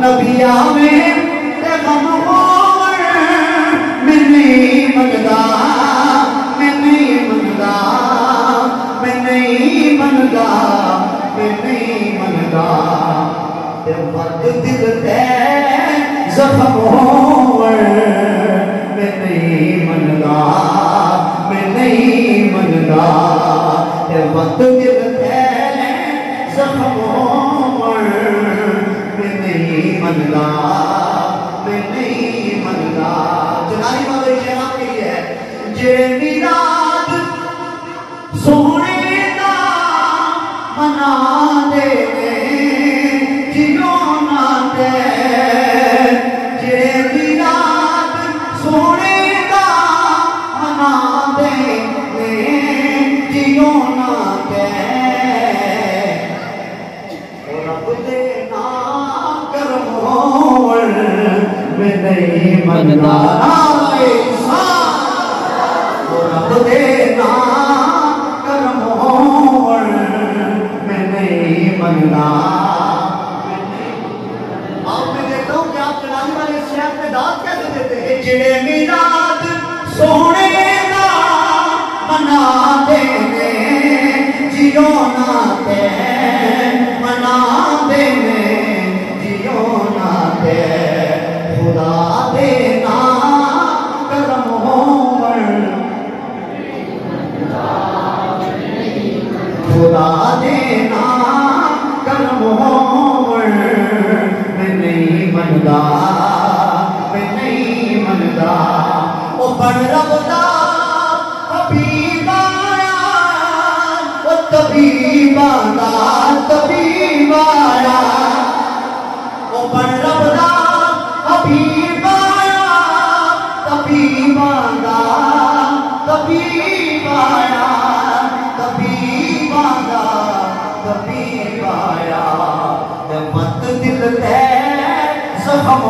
नबिया में ते गम होवन मैं नहीं मनदा मैं नहीं मनदा मैं नहीं मनदा मैं नहीं मनदा ते वक्त दिल ते जख्म होवन मैं नहीं मनदा मैं नहीं मनदा ते वक्त दिल ते जख्म होवन मैं नहीं मनदा मैं नहीं मनदा। जनानी वाले शेर आपके लिए है जे मिलाद सोने दा मना दे जियो ना दे जे मिलाद सोने दा मना दे जियो ना दे रब दे ना करम होवन मैं नहीं मनदा रब दे ना करम होवन मैं नहीं मनदा। आप मैं देखता हूँ कि आप चलाने वाले शेर पे दाद कैसे देते हैं जिले मिलाद सोने का मना देने जियो ना दे मना देने जियो ना दे खुदा देना करम होवन खुदा देना करम होवन मैं नहीं मनदा मैं नहीं मनदा ओ बन रबदा हबीब आया ओ तबीब आया ओ बन रबदा हबीब आया तबीब आया तबीब आया मत दिल ते जख्म